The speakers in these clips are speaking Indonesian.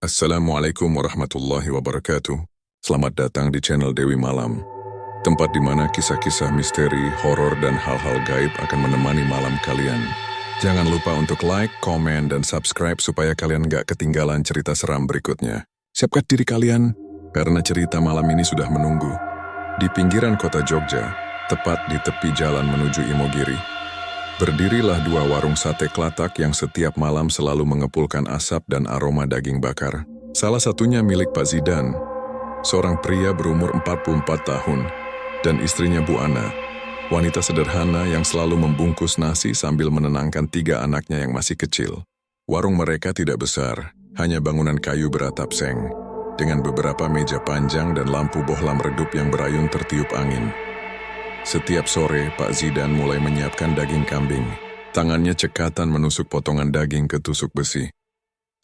Assalamualaikum warahmatullahi wabarakatuh. Selamat datang di channel Dewi Malam, tempat di mana kisah-kisah misteri, horor, dan hal-hal gaib akan menemani malam kalian. Jangan lupa untuk like, komen, dan subscribe supaya kalian gak ketinggalan cerita seram berikutnya. Siapkan diri kalian, karena cerita malam ini sudah menunggu. Di pinggiran kota Jogja, tepat di tepi jalan menuju Imogiri, berdirilah dua warung sate kelatak yang setiap malam selalu mengepulkan asap dan aroma daging bakar. Salah satunya milik Pak Zidan, seorang pria berumur 44 tahun, dan istrinya Bu Ana, wanita sederhana yang selalu membungkus nasi sambil menenangkan 3 anaknya yang masih kecil. Warung mereka tidak besar, hanya bangunan kayu beratap seng, dengan beberapa meja panjang dan lampu bohlam redup yang berayun tertiup angin. Setiap sore, Pak Zidan mulai menyiapkan daging kambing. Tangannya cekatan menusuk potongan daging ke tusuk besi,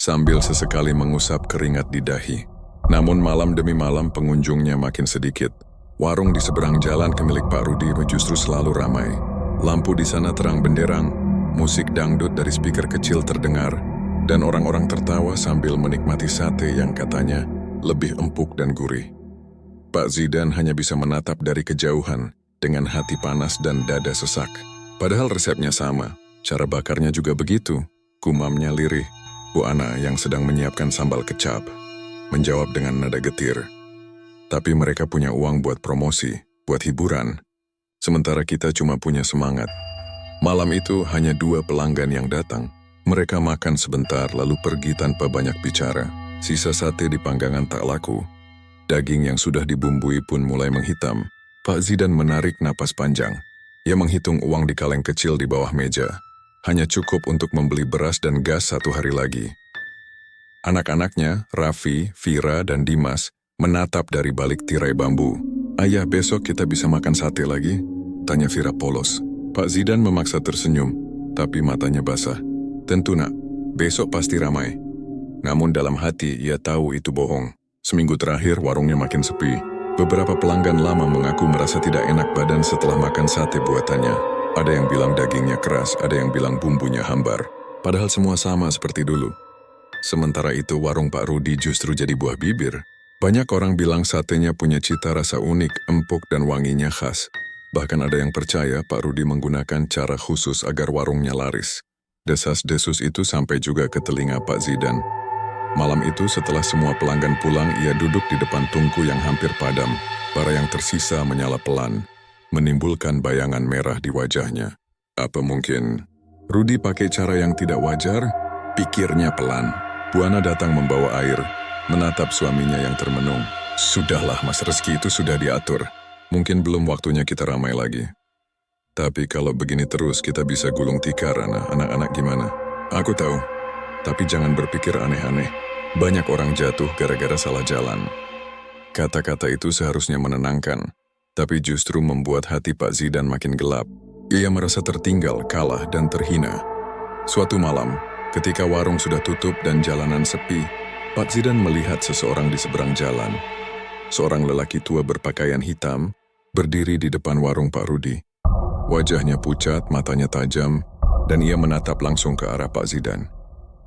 sambil sesekali mengusap keringat di dahi. Namun malam demi malam pengunjungnya makin sedikit. Warung di seberang jalan ke milik Pak Rudi justru selalu ramai. Lampu di sana terang benderang, musik dangdut dari speaker kecil terdengar, dan orang-orang tertawa sambil menikmati sate yang katanya lebih empuk dan gurih. Pak Zidan hanya bisa menatap dari kejauhan, dengan hati panas dan dada sesak. Padahal resepnya sama, cara bakarnya juga begitu, gumamnya lirih. Bu Ana yang sedang menyiapkan sambal kecap menjawab dengan nada getir. Tapi mereka punya uang buat promosi, buat hiburan. Sementara kita cuma punya semangat. Malam itu hanya 2 pelanggan yang datang. Mereka makan sebentar lalu pergi tanpa banyak bicara. Sisa sate di panggangan tak laku. Daging yang sudah dibumbui pun mulai menghitam. Pak Zidan menarik napas panjang. Ia menghitung uang di kaleng kecil di bawah meja. Hanya cukup untuk membeli beras dan gas 1 hari lagi. Anak-anaknya, Raffi, Vira, dan Dimas, menatap dari balik tirai bambu. "Ayah, besok kita bisa makan sate lagi?" tanya Vira polos. Pak Zidan memaksa tersenyum, tapi matanya basah. "Tentu nak, besok pasti ramai." Namun dalam hati ia tahu itu bohong. Seminggu terakhir warungnya makin sepi. Beberapa pelanggan lama mengaku merasa tidak enak badan setelah makan sate buatannya. Ada yang bilang dagingnya keras, ada yang bilang bumbunya hambar. Padahal semua sama seperti dulu. Sementara itu warung Pak Rudi justru jadi buah bibir. Banyak orang bilang satenya punya cita rasa unik, empuk dan wanginya khas. Bahkan ada yang percaya Pak Rudi menggunakan cara khusus agar warungnya laris. Desas-desus itu sampai juga ke telinga Pak Zidan. Malam itu setelah semua pelanggan pulang, ia duduk di depan tungku yang hampir padam. Bara yang tersisa menyala pelan, menimbulkan bayangan merah di wajahnya. Apa mungkin Rudi pakai cara yang tidak wajar? Pikirnya pelan. Bu Ana datang membawa air, menatap suaminya yang termenung. "Sudahlah Mas, rezeki itu sudah diatur. Mungkin belum waktunya kita ramai lagi. Tapi kalau begini terus kita bisa gulung tikar, anak-anak gimana?" "Aku tahu. Tapi jangan berpikir aneh-aneh. Banyak orang jatuh gara-gara salah jalan." Kata-kata itu seharusnya menenangkan, tapi justru membuat hati Pak Zidan makin gelap. Ia merasa tertinggal, kalah, dan terhina. Suatu malam, ketika warung sudah tutup dan jalanan sepi, Pak Zidan melihat seseorang di seberang jalan. Seorang lelaki tua berpakaian hitam, berdiri di depan warung Pak Rudi. Wajahnya pucat, matanya tajam, dan ia menatap langsung ke arah Pak Zidan.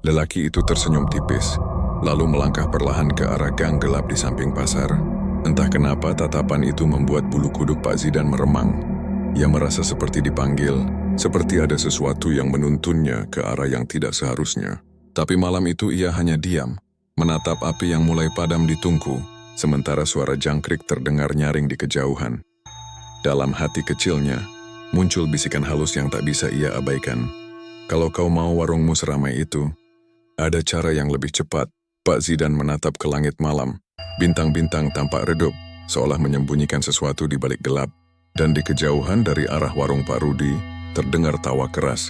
Lelaki itu tersenyum tipis, lalu melangkah perlahan ke arah gang gelap di samping pasar. Entah kenapa tatapan itu membuat bulu kuduk Pak Zidan meremang. Ia merasa seperti dipanggil, seperti ada sesuatu yang menuntunnya ke arah yang tidak seharusnya. Tapi malam itu ia hanya diam, menatap api yang mulai padam di tungku, sementara suara jangkrik terdengar nyaring di kejauhan. Dalam hati kecilnya, muncul bisikan halus yang tak bisa ia abaikan. "Kalau kau mau warungmu seramai itu, ada cara yang lebih cepat." Pak Zidan menatap ke langit malam. Bintang-bintang tampak redup, seolah menyembunyikan sesuatu di balik gelap. Dan di kejauhan dari arah warung Pak Rudi, terdengar tawa keras.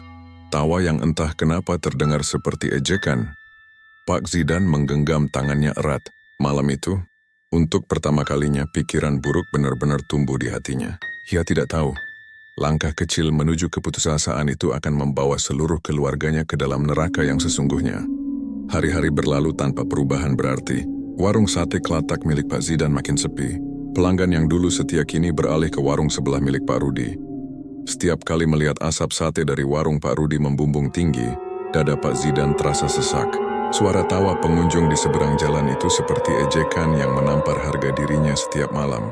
Tawa yang entah kenapa terdengar seperti ejekan. Pak Zidan menggenggam tangannya erat. Malam itu, untuk pertama kalinya pikiran buruk benar-benar tumbuh di hatinya. Ia tidak tahu, langkah kecil menuju keputusasaan itu akan membawa seluruh keluarganya ke dalam neraka yang sesungguhnya. Hari-hari berlalu tanpa perubahan berarti. Warung sate kelatak milik Pak Zidan makin sepi. Pelanggan yang dulu setia kini beralih ke warung sebelah milik Pak Rudi. Setiap kali melihat asap sate dari warung Pak Rudi membumbung tinggi, dada Pak Zidan terasa sesak. Suara tawa pengunjung di seberang jalan itu seperti ejekan yang menampar harga dirinya setiap malam.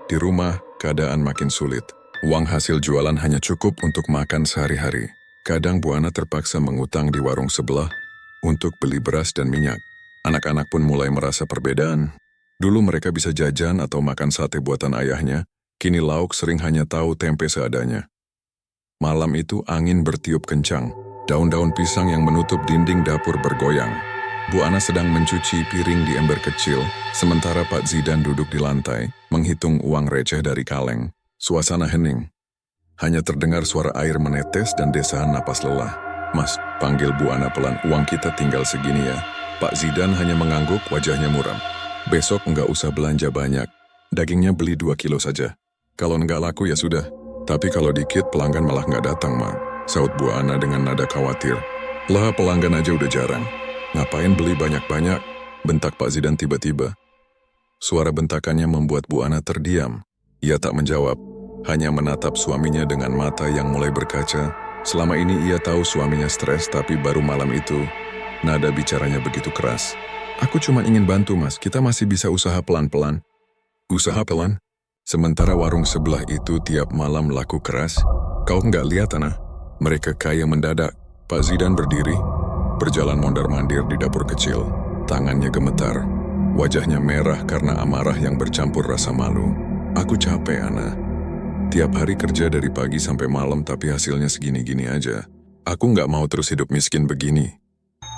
Di rumah, keadaan makin sulit. Uang hasil jualan hanya cukup untuk makan sehari-hari. Kadang Bu Ana terpaksa mengutang di warung sebelah untuk beli beras dan minyak. Anak-anak pun mulai merasa perbedaan. Dulu mereka bisa jajan atau makan sate buatan ayahnya, kini lauk sering hanya tahu tempe seadanya. Malam itu angin bertiup kencang. Daun-daun pisang yang menutup dinding dapur bergoyang. Bu Ana sedang mencuci piring di ember kecil, sementara Pak Zidan duduk di lantai, menghitung uang receh dari kaleng. Suasana hening. Hanya terdengar suara air menetes dan desahan napas lelah. "Mas," panggil Bu Ana pelan, "uang kita tinggal segini ya." Pak Zidan hanya mengangguk, wajahnya muram. "Besok enggak usah belanja banyak. Dagingnya beli 2 kilo saja. Kalau enggak laku ya sudah. Tapi kalau dikit pelanggan malah enggak datang, Mak," saut Bu Ana dengan nada khawatir. "Lah, pelanggan aja udah jarang. Ngapain beli banyak-banyak?" bentak Pak Zidan tiba-tiba. Suara bentakannya membuat Bu Ana terdiam. Ia tak menjawab, hanya menatap suaminya dengan mata yang mulai berkaca. Selama ini ia tahu suaminya stres, tapi baru malam itu, nada bicaranya begitu keras. "Aku cuma ingin bantu, Mas. Kita masih bisa usaha pelan-pelan." "Usaha pelan? Sementara warung sebelah itu tiap malam laku keras. Kau nggak lihat, Ana? Mereka kaya mendadak." Pak Zidan berdiri, berjalan mondar-mandir di dapur kecil. Tangannya gemetar. Wajahnya merah karena amarah yang bercampur rasa malu. "Aku capek, Ana. Tiap hari kerja dari pagi sampai malam tapi hasilnya segini-gini aja. Aku nggak mau terus hidup miskin begini."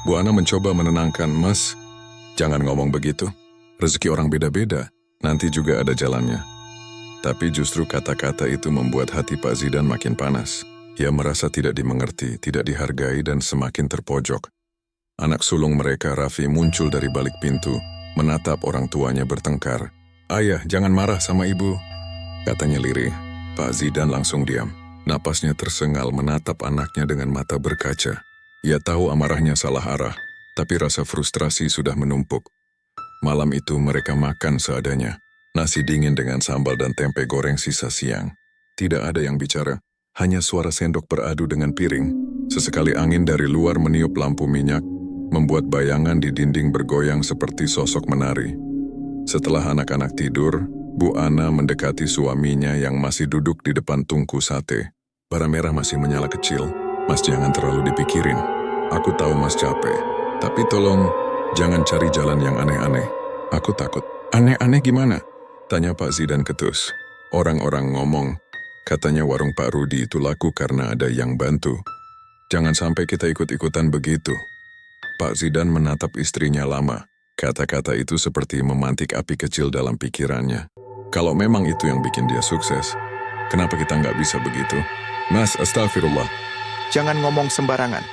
Bu Ana mencoba menenangkan, "Mas, jangan ngomong begitu. Rezeki orang beda-beda, nanti juga ada jalannya." Tapi justru kata-kata itu membuat hati Pak Zidan makin panas. Ia merasa tidak dimengerti, tidak dihargai, dan semakin terpojok. Anak sulung mereka, Raffi, muncul dari balik pintu, menatap orang tuanya bertengkar. "Ayah, jangan marah sama ibu," katanya lirih. Pak Zidan langsung diam. Napasnya tersengal menatap anaknya dengan mata berkaca. Ia tahu amarahnya salah arah, tapi rasa frustrasi sudah menumpuk. Malam itu mereka makan seadanya. Nasi dingin dengan sambal dan tempe goreng sisa siang. Tidak ada yang bicara, hanya suara sendok beradu dengan piring. Sesekali angin dari luar meniup lampu minyak, membuat bayangan di dinding bergoyang seperti sosok menari. Setelah anak-anak tidur, Bu Ana mendekati suaminya yang masih duduk di depan tungku sate. Bara merah masih menyala kecil. "Mas, jangan terlalu dipikirin. Aku tahu Mas capek, tapi tolong jangan cari jalan yang aneh-aneh. Aku takut." "Aneh-aneh gimana?" tanya Pak Zidan ketus. "Orang-orang ngomong, katanya warung Pak Rudi itu laku karena ada yang bantu. Jangan sampai kita ikut-ikutan begitu." Pak Zidan menatap istrinya lama. Kata-kata itu seperti memantik api kecil dalam pikirannya. Kalau memang itu yang bikin dia sukses, kenapa kita nggak bisa begitu? "Mas, astagfirullah." "Jangan ngomong sembarangan."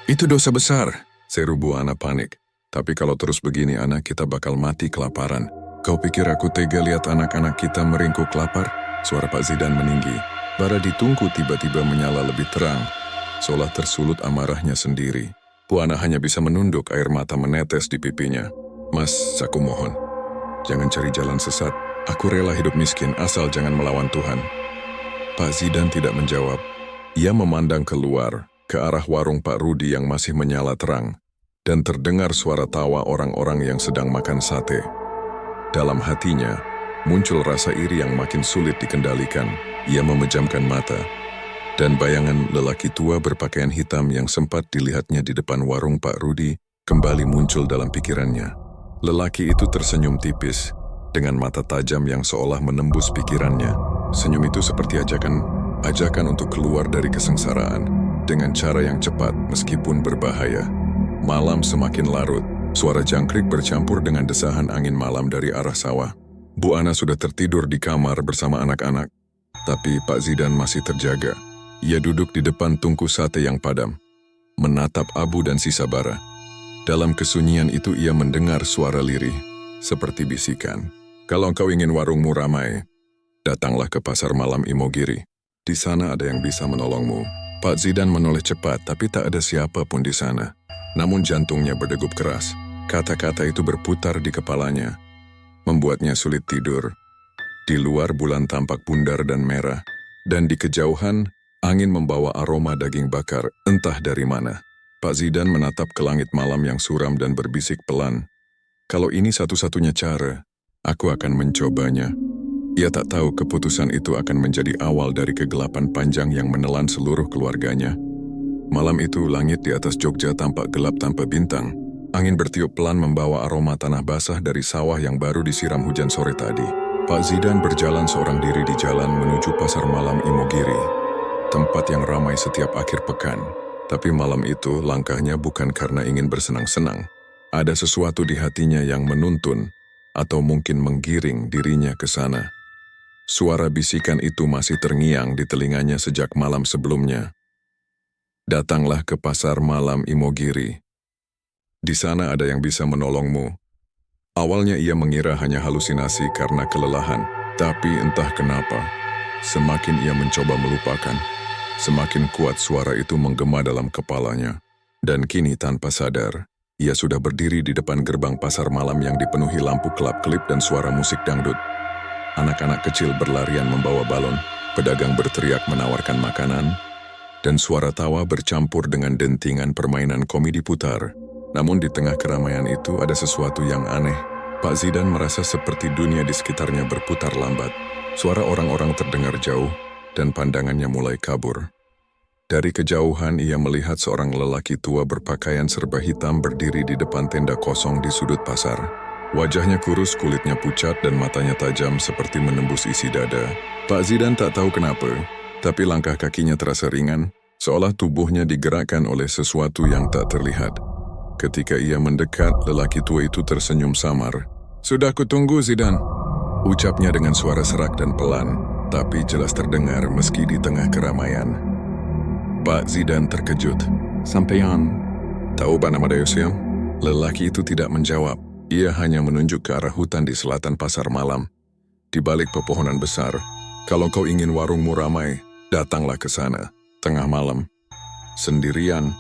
"Itu dosa besar," seru Bu Ana panik. "Tapi kalau terus begini, Ana, kita bakal mati kelaparan. Kau pikir aku tega lihat anak-anak kita meringkuk lapar?" Suara Pak Zidan meninggi. Bara di tungku tiba-tiba menyala lebih terang, seolah tersulut amarahnya sendiri. Bu Ana hanya bisa menunduk, air mata menetes di pipinya. "Mas, aku mohon, jangan cari jalan sesat. Aku rela hidup miskin, asal jangan melawan Tuhan." Pak Zidan tidak menjawab. Ia memandang keluar, ke arah warung Pak Rudi yang masih menyala terang, dan terdengar suara tawa orang-orang yang sedang makan sate. Dalam hatinya, muncul rasa iri yang makin sulit dikendalikan. Ia memejamkan mata, dan bayangan lelaki tua berpakaian hitam yang sempat dilihatnya di depan warung Pak Rudi kembali muncul dalam pikirannya. Lelaki itu tersenyum tipis, dengan mata tajam yang seolah menembus pikirannya. Senyum itu seperti ajakan untuk keluar dari kesengsaraan, dengan cara yang cepat meskipun berbahaya. Malam semakin larut. Suara jangkrik bercampur dengan desahan angin malam dari arah sawah. Bu Ana sudah tertidur di kamar bersama anak-anak, tapi Pak Zidan masih terjaga. Ia duduk di depan tungku sate yang padam, menatap abu dan sisa bara. Dalam kesunyian itu ia mendengar suara lirih, seperti bisikan. "Kalau engkau ingin warungmu ramai, datanglah ke pasar malam Imogiri. Di sana ada yang bisa menolongmu." Pak Zidan menoleh cepat, tapi tak ada siapapun di sana. Namun jantungnya berdegup keras. Kata-kata itu berputar di kepalanya, membuatnya sulit tidur. Di luar bulan tampak bundar dan merah, dan di kejauhan angin membawa aroma daging bakar entah dari mana. Pak Zidan menatap ke langit malam yang suram dan berbisik pelan. Kalau ini satu-satunya cara, aku akan mencobanya. Ia tak tahu keputusan itu akan menjadi awal dari kegelapan panjang yang menelan seluruh keluarganya. Malam itu langit di atas Jogja tampak gelap tanpa bintang. Angin bertiup pelan membawa aroma tanah basah dari sawah yang baru disiram hujan sore tadi. Pak Zidan berjalan seorang diri di jalan menuju pasar malam Imogiri, tempat yang ramai setiap akhir pekan. Tapi malam itu langkahnya bukan karena ingin bersenang-senang. Ada sesuatu di hatinya yang menuntun, atau mungkin menggiring dirinya ke sana. Suara bisikan itu masih terngiang di telinganya sejak malam sebelumnya. Datanglah ke pasar malam Imogiri. Di sana ada yang bisa menolongmu. Awalnya ia mengira hanya halusinasi karena kelelahan, tapi entah kenapa, semakin ia mencoba melupakan, semakin kuat suara itu menggema dalam kepalanya. Dan kini tanpa sadar, ia sudah berdiri di depan gerbang pasar malam yang dipenuhi lampu kelap-kelip dan suara musik dangdut. Anak-anak kecil berlarian membawa balon, pedagang berteriak menawarkan makanan, dan suara tawa bercampur dengan dentingan permainan komedi putar. Namun di tengah keramaian itu ada sesuatu yang aneh. Pak Zidan merasa seperti dunia di sekitarnya berputar lambat. Suara orang-orang terdengar jauh, dan pandangannya mulai kabur. Dari kejauhan ia melihat seorang lelaki tua berpakaian serba hitam berdiri di depan tenda kosong di sudut pasar. Wajahnya kurus, kulitnya pucat, dan matanya tajam seperti menembus isi dada. Pak Zidan tak tahu kenapa, tapi langkah kakinya terasa ringan, seolah tubuhnya digerakkan oleh sesuatu yang tak terlihat. Ketika ia mendekat, lelaki tua itu tersenyum samar. "Sudah kutunggu, Zidan," ucapnya dengan suara serak dan pelan, tapi jelas terdengar meski di tengah keramaian. Pak Zidan terkejut. "Sampean tahu nama Dayosiam?" Lelaki itu tidak menjawab. Ia hanya menunjuk ke arah hutan di selatan pasar malam. Di balik pepohonan besar, "Kalau kau ingin warungmu ramai, datanglah ke sana, tengah malam." Sendirian,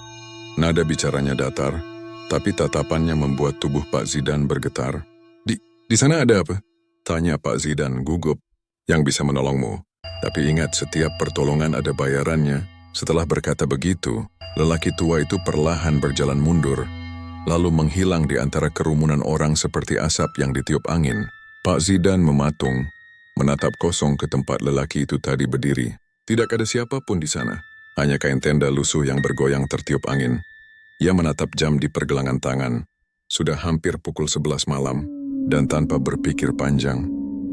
nada bicaranya datar, tapi tatapannya membuat tubuh Pak Zidan bergetar. Di sana ada apa?" tanya Pak Zidan gugup. "Yang bisa menolongmu. Tapi ingat, setiap pertolongan ada bayarannya." Setelah berkata begitu, lelaki tua itu perlahan berjalan mundur, lalu menghilang di antara kerumunan orang seperti asap yang ditiup angin. Pak Zidan mematung, menatap kosong ke tempat lelaki itu tadi berdiri. Tidak ada siapapun di sana, hanya kain tenda lusuh yang bergoyang tertiup angin. Ia menatap jam di pergelangan tangan. Sudah hampir pukul 11 malam, dan tanpa berpikir panjang,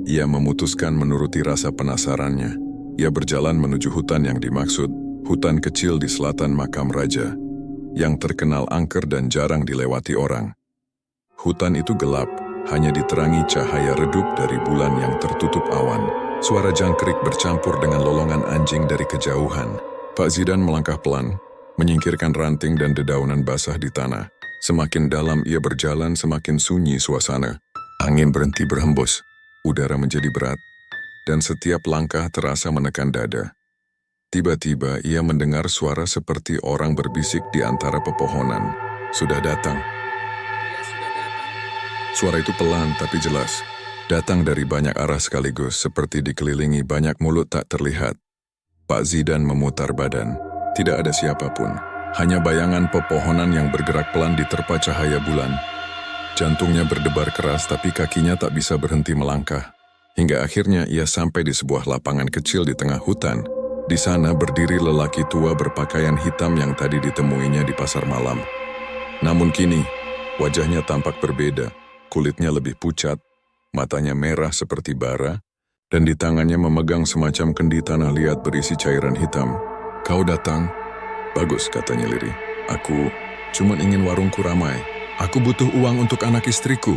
ia memutuskan menuruti rasa penasarannya. Ia berjalan menuju hutan yang dimaksud, hutan kecil di selatan makam raja, yang terkenal angker dan jarang dilewati orang. Hutan itu gelap, hanya diterangi cahaya redup dari bulan yang tertutup awan. Suara jangkrik bercampur dengan lolongan anjing dari kejauhan. Pak Zidan melangkah pelan, menyingkirkan ranting dan dedaunan basah di tanah. Semakin dalam ia berjalan, semakin sunyi suasana. Angin berhenti berhembus, udara menjadi berat, dan setiap langkah terasa menekan dada. Tiba-tiba ia mendengar suara seperti orang berbisik di antara pepohonan. "Sudah datang." Suara itu pelan tapi jelas. Datang dari banyak arah sekaligus, seperti dikelilingi banyak mulut tak terlihat. Pak Zidan memutar badan. Tidak ada siapapun. Hanya bayangan pepohonan yang bergerak pelan diterpa cahaya bulan. Jantungnya berdebar keras tapi kakinya tak bisa berhenti melangkah. Hingga akhirnya ia sampai di sebuah lapangan kecil di tengah hutan. Di sana berdiri lelaki tua berpakaian hitam yang tadi ditemuinya di pasar malam. Namun kini, wajahnya tampak berbeda. Kulitnya lebih pucat, matanya merah seperti bara, dan di tangannya memegang semacam kendi tanah liat berisi cairan hitam. "Kau datang?" "Bagus," katanya lirih. "Aku cuma ingin warungku ramai. Aku butuh uang untuk anak istriku,"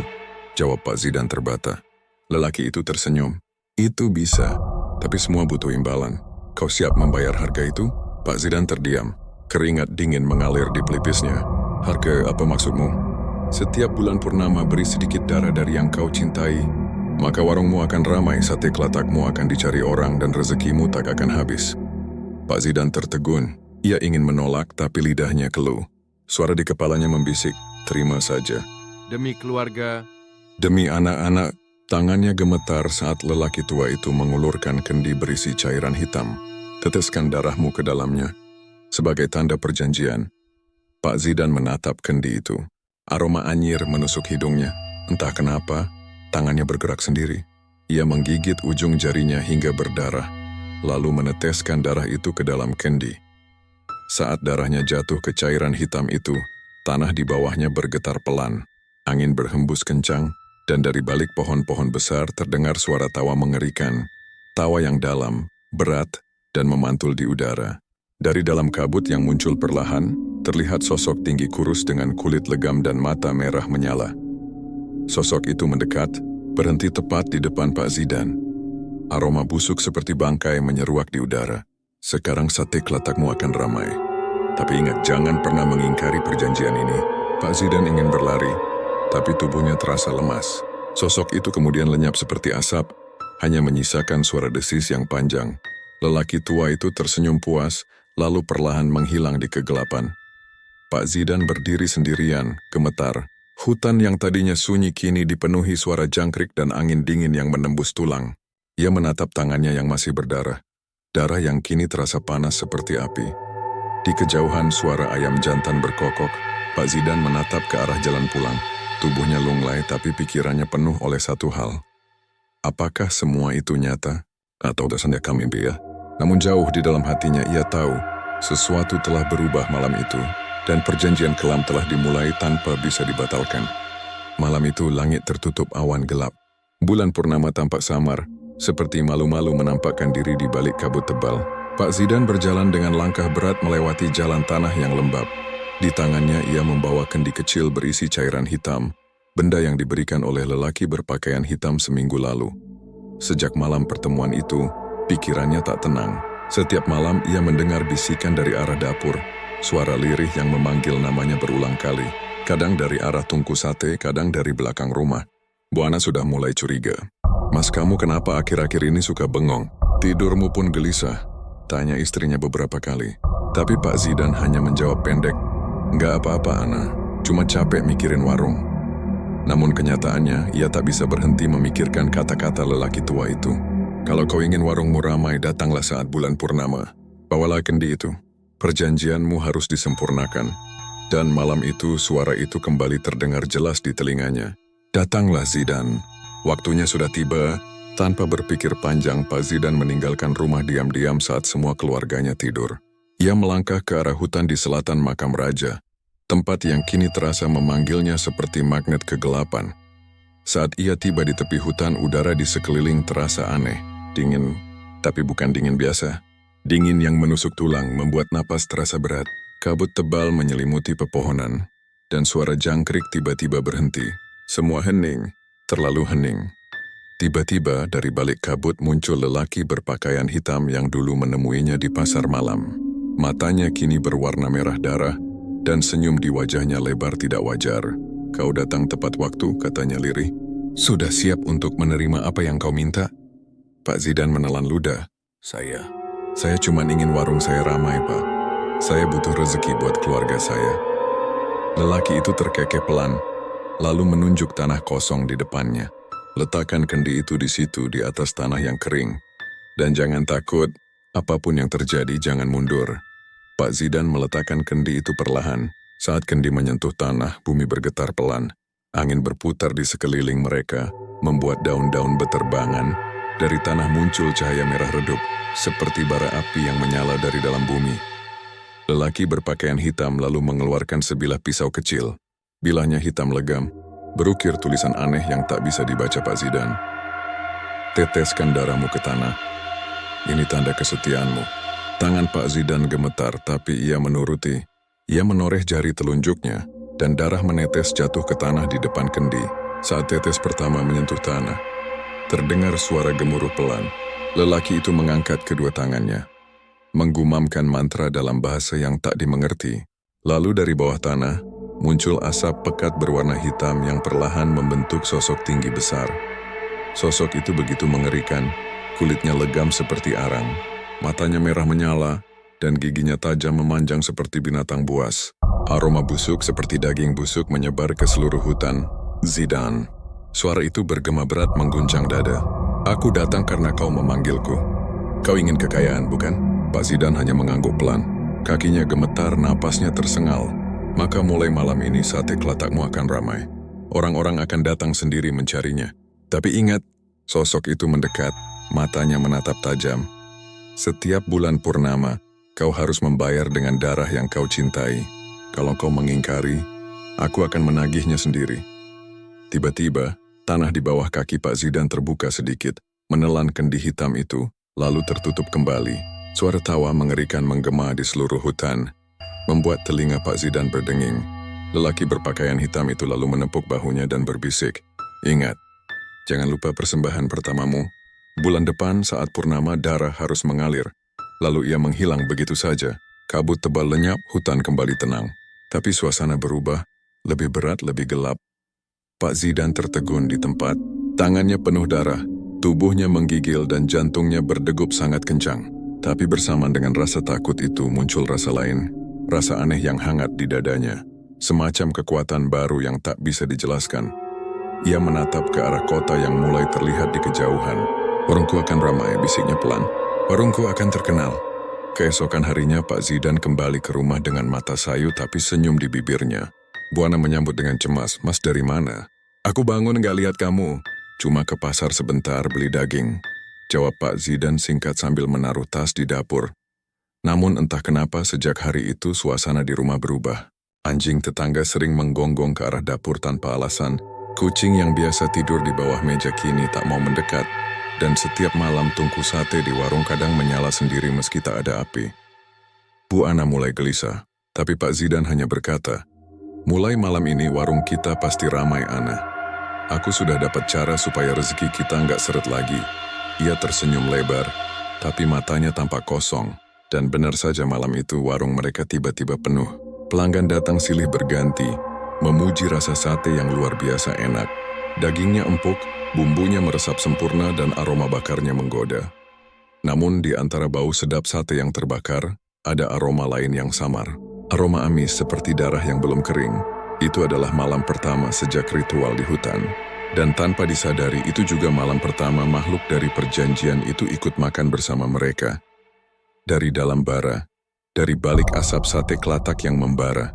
jawab Pak Zidan terbata. Lelaki itu tersenyum. "Itu bisa, tapi semua butuh imbalan. Kau siap membayar harga itu?" Pak Zidan terdiam. Keringat dingin mengalir di pelipisnya. "Harga apa maksudmu?" "Setiap bulan purnama beri sedikit darah dari yang kau cintai. Maka warungmu akan ramai, sate kelatakmu akan dicari orang, dan rezekimu tak akan habis." Pak Zidan tertegun. Ia ingin menolak, tapi lidahnya keluh. Suara di kepalanya membisik, "Terima saja. Demi keluarga, demi anak-anak." Tangannya gemetar saat lelaki tua itu mengulurkan kendi berisi cairan hitam. "Teteskan darahmu ke dalamnya, sebagai tanda perjanjian." Pak Zidan menatap kendi itu. Aroma anyir menusuk hidungnya. Entah kenapa, tangannya bergerak sendiri. Ia menggigit ujung jarinya hingga berdarah, lalu meneteskan darah itu ke dalam kendi. Saat darahnya jatuh ke cairan hitam itu, tanah di bawahnya bergetar pelan. Angin berhembus kencang, dan dari balik pohon-pohon besar terdengar suara tawa mengerikan. Tawa yang dalam, berat, dan memantul di udara. Dari dalam kabut yang muncul perlahan, terlihat sosok tinggi kurus dengan kulit legam dan mata merah menyala. Sosok itu mendekat, berhenti tepat di depan Pak Zidan. Aroma busuk seperti bangkai menyeruak di udara. Sekarang sate kelatakmu akan ramai. Tapi ingat, jangan pernah mengingkari perjanjian ini. Pak Zidan ingin berlari, tapi tubuhnya terasa lemas. Sosok itu kemudian lenyap seperti asap, hanya menyisakan suara desis yang panjang. Lelaki tua itu tersenyum puas, lalu perlahan menghilang di kegelapan. Pak Zidan berdiri sendirian, gemetar. Hutan yang tadinya sunyi kini dipenuhi suara jangkrik dan angin dingin yang menembus tulang. Ia menatap tangannya yang masih berdarah. Darah yang kini terasa panas seperti api. Di kejauhan suara ayam jantan berkokok. Pak Zidan menatap ke arah jalan pulang. Tubuhnya lunglai tapi pikirannya penuh oleh satu hal. Apakah semua itu nyata? Atau dasarnya mimpi ya? Namun jauh di dalam hatinya ia tahu sesuatu telah berubah malam itu. Dan perjanjian kelam telah dimulai tanpa bisa dibatalkan. Malam itu langit tertutup awan gelap. Bulan purnama tampak samar, seperti malu-malu menampakkan diri di balik kabut tebal. Pak Zidan berjalan dengan langkah berat melewati jalan tanah yang lembab. Di tangannya ia membawa kendi kecil berisi cairan hitam, benda yang diberikan oleh lelaki berpakaian hitam seminggu lalu. Sejak malam pertemuan itu, pikirannya tak tenang. Setiap malam ia mendengar bisikan dari arah dapur. Suara lirih yang memanggil namanya berulang kali. Kadang dari arah tungku sate, kadang dari belakang rumah. Bu Ana sudah mulai curiga. Mas, kamu kenapa akhir-akhir ini suka bengong? Tidurmu pun gelisah, tanya istrinya beberapa kali. Tapi Pak Zidan hanya menjawab pendek, "Nggak apa-apa, Ana. Cuma capek mikirin warung." Namun kenyataannya, ia tak bisa berhenti memikirkan kata-kata lelaki tua itu. "Kalau kau ingin warungmu ramai, datanglah saat bulan purnama. Bawalah kendi itu. Perjanjianmu harus disempurnakan." Dan malam itu suara itu kembali terdengar jelas di telinganya. "Datanglah Zidan. Waktunya sudah tiba." Tanpa berpikir panjang, Pak Zidan meninggalkan rumah diam-diam saat semua keluarganya tidur. Ia melangkah ke arah hutan di selatan makam raja, tempat yang kini terasa memanggilnya seperti magnet kegelapan. Saat ia tiba di tepi hutan, udara di sekeliling terasa aneh, dingin, tapi bukan dingin biasa. Dingin yang menusuk tulang membuat napas terasa berat. Kabut tebal menyelimuti pepohonan, dan suara jangkrik tiba-tiba berhenti. Semua hening, terlalu hening. Tiba-tiba dari balik kabut muncul lelaki berpakaian hitam yang dulu menemuinya di pasar malam. Matanya kini berwarna merah darah, dan senyum di wajahnya lebar tidak wajar. "Kau datang tepat waktu," katanya lirih. "Sudah siap untuk menerima apa yang kau minta?" Pak Zidan menelan ludah. Saya cuma ingin warung saya ramai, Pak. Saya butuh rezeki buat keluarga saya." Lelaki itu terkekeh pelan, lalu menunjuk tanah kosong di depannya. "Letakkan kendi itu di situ, di atas tanah yang kering. Dan jangan takut, apapun yang terjadi jangan mundur." Pak Zidan meletakkan kendi itu perlahan. Saat kendi menyentuh tanah, bumi bergetar pelan. Angin berputar di sekeliling mereka, membuat daun-daun beterbangan. Dari tanah muncul cahaya merah redup, seperti bara api yang menyala dari dalam bumi. Lelaki berpakaian hitam lalu mengeluarkan sebilah pisau kecil. Bilahnya hitam legam, berukir tulisan aneh yang tak bisa dibaca Pak Zidan. "Teteskan darahmu ke tanah. Ini tanda kesetiaanmu." Tangan Pak Zidan gemetar, tapi ia menuruti. Ia menoreh jari telunjuknya, dan darah menetes jatuh ke tanah di depan kendi. Saat tetes pertama menyentuh tanah, terdengar suara gemuruh pelan. Lelaki itu mengangkat kedua tangannya, menggumamkan mantra dalam bahasa yang tak dimengerti. Lalu dari bawah tanah, muncul asap pekat berwarna hitam yang perlahan membentuk sosok tinggi besar. Sosok itu begitu mengerikan, kulitnya legam seperti arang, matanya merah menyala, dan giginya tajam memanjang seperti binatang buas. Aroma busuk seperti daging busuk menyebar ke seluruh hutan. "Zidan." Suara itu bergema berat mengguncang dada. "Aku datang karena kau memanggilku. Kau ingin kekayaan, bukan?" Pak Zidan hanya mengangguk pelan. Kakinya gemetar, napasnya tersengal. Maka mulai malam ini sate kelatakmu akan ramai. Orang-orang akan datang sendiri mencarinya. Tapi ingat, sosok itu mendekat, matanya menatap tajam. Setiap bulan purnama, kau harus membayar dengan darah yang kau cintai. Kalau kau mengingkari, aku akan menagihnya sendiri. Tiba-tiba, tanah di bawah kaki Pak Zidan terbuka sedikit, menelan kendi hitam itu, lalu tertutup kembali. Suara tawa mengerikan menggema di seluruh hutan, membuat telinga Pak Zidan berdenging. Lelaki berpakaian hitam itu lalu menepuk bahunya dan berbisik, "Ingat, jangan lupa persembahan pertamamu. Bulan depan saat purnama darah harus mengalir." Lalu ia menghilang begitu saja. Kabut tebal lenyap, hutan kembali tenang. Tapi suasana berubah, lebih berat, lebih gelap. Pak Zidan tertegun di tempat, tangannya penuh darah, tubuhnya menggigil dan jantungnya berdegup sangat kencang. Tapi bersamaan dengan rasa takut itu muncul rasa lain, rasa aneh yang hangat di dadanya, semacam kekuatan baru yang tak bisa dijelaskan. Ia menatap ke arah kota yang mulai terlihat di kejauhan. "Warungku akan ramai," bisiknya pelan. "Warungku akan terkenal." Keesokan harinya Pak Zidan kembali ke rumah dengan mata sayu tapi senyum di bibirnya. Bu Ana menyambut dengan cemas, "Mas dari mana?" "Aku bangun gak lihat kamu. Cuma ke pasar sebentar beli daging," jawab Pak Zidan singkat sambil menaruh tas di dapur. Namun entah kenapa sejak hari itu suasana di rumah berubah. Anjing tetangga sering menggonggong ke arah dapur tanpa alasan. Kucing yang biasa tidur di bawah meja kini tak mau mendekat. Dan setiap malam tungku sate di warung kadang menyala sendiri meski tak ada api. Bu Ana mulai gelisah, tapi Pak Zidan hanya berkata, "Mulai malam ini warung kita pasti ramai, Ana. Aku sudah dapat cara supaya rezeki kita nggak seret lagi." Ia tersenyum lebar, tapi matanya tampak kosong. Dan benar saja malam itu warung mereka tiba-tiba penuh. Pelanggan datang silih berganti, memuji rasa sate yang luar biasa enak. Dagingnya empuk, bumbunya meresap sempurna dan aroma bakarnya menggoda. Namun di antara bau sedap sate yang terbakar, ada aroma lain yang samar. Aroma amis seperti darah yang belum kering. Itu adalah malam pertama sejak ritual di hutan. Dan tanpa disadari itu juga malam pertama makhluk dari perjanjian itu ikut makan bersama mereka. Dari dalam bara, dari balik asap sate kelatak yang membara.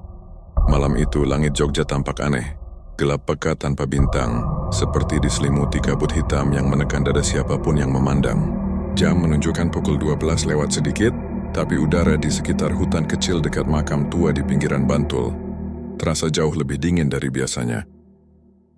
Malam itu langit Jogja tampak aneh, gelap pekat tanpa bintang, seperti diselimuti kabut hitam yang menekan dada siapapun yang memandang. Jam menunjukkan pukul 12 lewat sedikit, tapi udara di sekitar hutan kecil dekat makam tua di pinggiran Bantul terasa jauh lebih dingin dari biasanya.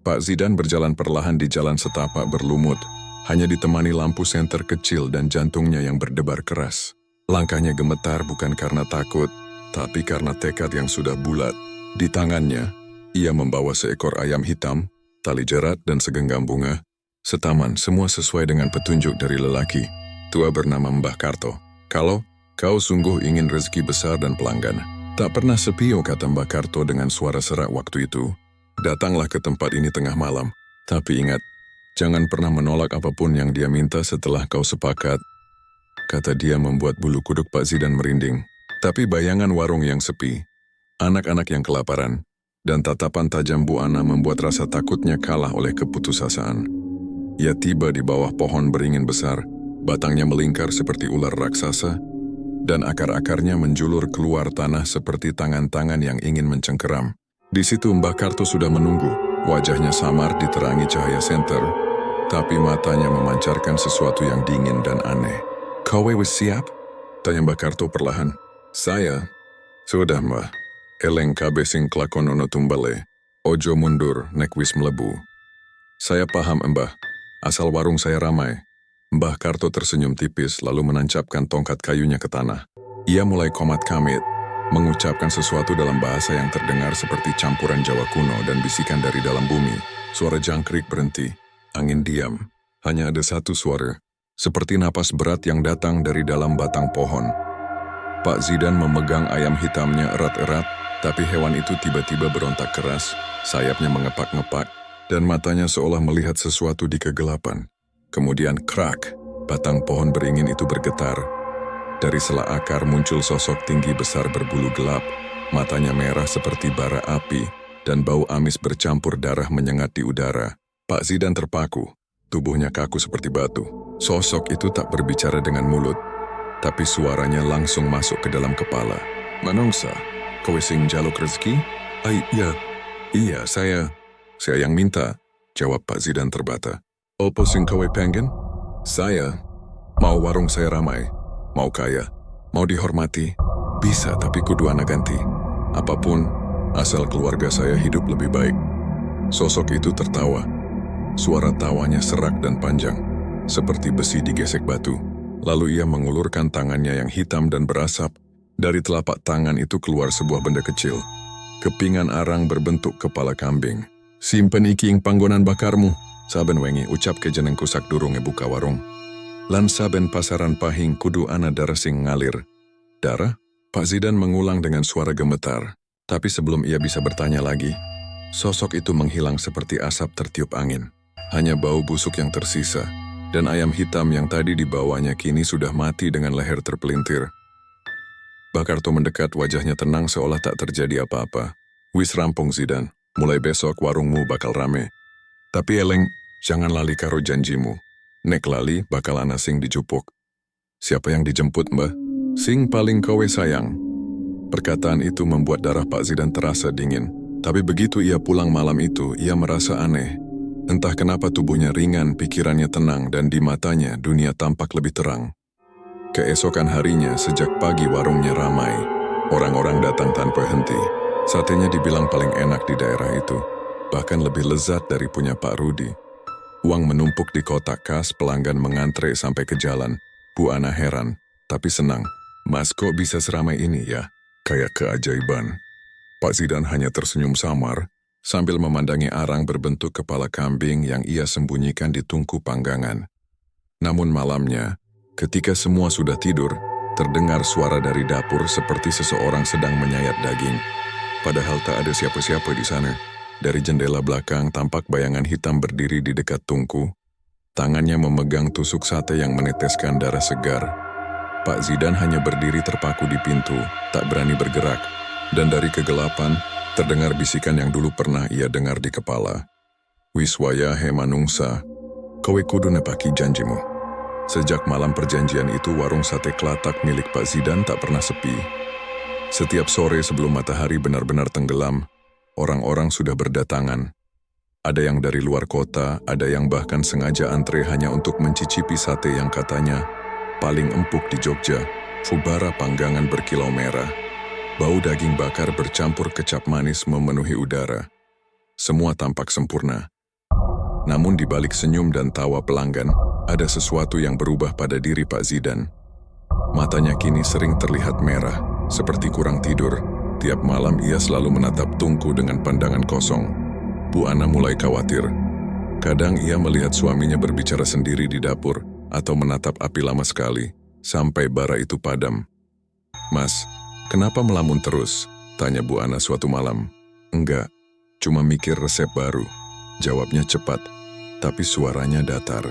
Pak Zidan berjalan perlahan di jalan setapak berlumut, hanya ditemani lampu senter kecil dan jantungnya yang berdebar keras. Langkahnya gemetar bukan karena takut, tapi karena tekad yang sudah bulat. Di tangannya, ia membawa seekor ayam hitam, tali jerat dan segenggam bunga. Setaman, semua sesuai dengan petunjuk dari lelaki tua bernama Mbah Karto. "Kalau kau sungguh ingin rezeki besar dan pelanggan, tak pernah sepi," kata Mbah Karto dengan suara serak waktu itu. "Datanglah ke tempat ini tengah malam. Tapi ingat, jangan pernah menolak apapun yang dia minta setelah kau sepakat," kata dia membuat bulu kuduk Pak Zidan merinding. Tapi bayangan warung yang sepi, anak-anak yang kelaparan, dan tatapan tajam Bu Ana membuat rasa takutnya kalah oleh keputusasaan. Ia tiba di bawah pohon beringin besar, batangnya melingkar seperti ular raksasa, dan akar-akarnya menjulur keluar tanah seperti tangan-tangan yang ingin mencengkeram. Di situ Mbah Karto sudah menunggu, wajahnya samar diterangi cahaya senter, tapi matanya memancarkan sesuatu yang dingin dan aneh. "Kowe wis siap?" tanya Mbah Karto perlahan. "Saya? Sudah, Mbah. Eleng kabe sing klakon ono tumbale. Ojo mundur, nek wis mlebu." "Saya paham, Mbah. Asal warung saya ramai." Mbah Karto tersenyum tipis lalu menancapkan tongkat kayunya ke tanah. Ia mulai komat kamit, mengucapkan sesuatu dalam bahasa yang terdengar seperti campuran Jawa kuno dan bisikan dari dalam bumi. Suara jangkrik berhenti, angin diam. Hanya ada satu suara, seperti napas berat yang datang dari dalam batang pohon. Pak Zidan memegang ayam hitamnya erat-erat, tapi hewan itu tiba-tiba berontak keras, sayapnya mengepak-ngepak, dan matanya seolah melihat sesuatu di kegelapan. Kemudian krak, batang pohon beringin itu bergetar. Dari sela akar muncul sosok tinggi besar berbulu gelap, matanya merah seperti bara api, dan bau amis bercampur darah menyengat di udara. Pak Zidan terpaku, tubuhnya kaku seperti batu. Sosok itu tak berbicara dengan mulut, tapi suaranya langsung masuk ke dalam kepala. "Manungsa, Kowe sing jaluk rezeki? Iya, saya yang minta, jawab Pak Zidan terbata. Opo sing kowe pengen? Saya mau warung saya ramai, mau kaya, mau dihormati. Bisa, tapi kudu ana ganti. Apapun, asal keluarga saya hidup lebih baik. Sosok itu tertawa. Suara tawanya serak dan panjang, seperti besi digesek batu. Lalu ia mengulurkan tangannya yang hitam dan berasap. Dari telapak tangan itu keluar sebuah benda kecil. Kepingan arang berbentuk kepala kambing. Simpen iki ing panggonan bakarmu. Saben wengi ucap ke jeneng kusak durunge buka warung. Lan saben pasaran pahing kudu ana darah sing ngalir. Darah? Pak Zidan mengulang dengan suara gemetar. Tapi sebelum ia bisa bertanya lagi, sosok itu menghilang seperti asap tertiup angin. Hanya bau busuk yang tersisa. Dan ayam hitam yang tadi dibawanya kini sudah mati dengan leher terpelintir. Bakarto mendekat, wajahnya tenang seolah tak terjadi apa-apa. Wis rampung Zidan, mulai besok warungmu bakal rame. Tapi eleng, jangan lali karo janjimu. Nek lali bakal ana sing dijupuk. Siapa yang dijemput mbah? Sing paling kowe sayang. Perkataan itu membuat darah Pak Zidan terasa dingin. Tapi begitu ia pulang malam itu, ia merasa aneh. Entah kenapa tubuhnya ringan, pikirannya tenang, dan di matanya dunia tampak lebih terang. Keesokan harinya, sejak pagi warungnya ramai. Orang-orang datang tanpa henti. Satenya dibilang paling enak di daerah itu. Bahkan lebih lezat dari punya Pak Rudi. Uang menumpuk di kotak kas, pelanggan mengantre sampai ke jalan. Bu Ana heran, tapi senang. Mas, kok bisa seramai ini ya? Kayak keajaiban. Pak Zidan hanya tersenyum samar, sambil memandangi arang berbentuk kepala kambing yang ia sembunyikan di tungku panggangan. Namun malamnya, ketika semua sudah tidur, terdengar suara dari dapur seperti seseorang sedang menyayat daging. Padahal tak ada siapa-siapa di sana. Dari jendela belakang tampak bayangan hitam berdiri di dekat tungku. Tangannya memegang tusuk sate yang meneteskan darah segar. Pak Zidan hanya berdiri terpaku di pintu, tak berani bergerak. Dan dari kegelapan, terdengar bisikan yang dulu pernah ia dengar di kepala. Wiswaya he manungsa, kowe kudu nepaki janjimu. Sejak malam perjanjian itu, warung sate Kelatak milik Pak Zidan tak pernah sepi. Setiap sore sebelum matahari benar-benar tenggelam, orang-orang sudah berdatangan. Ada yang dari luar kota, ada yang bahkan sengaja antre hanya untuk mencicipi sate yang katanya paling empuk di Jogja, fubara panggangan berkilau merah. Bau daging bakar bercampur kecap manis memenuhi udara. Semua tampak sempurna. Namun di balik senyum dan tawa pelanggan, ada sesuatu yang berubah pada diri Pak Zidan. Matanya kini sering terlihat merah, seperti kurang tidur. Tiap malam ia selalu menatap tungku dengan pandangan kosong. Bu Ana mulai khawatir. Kadang ia melihat suaminya berbicara sendiri di dapur, atau menatap api lama sekali, sampai bara itu padam. Mas, kenapa melamun terus? Tanya Bu Ana suatu malam. Enggak, cuma mikir resep baru. Jawabnya cepat, tapi suaranya datar.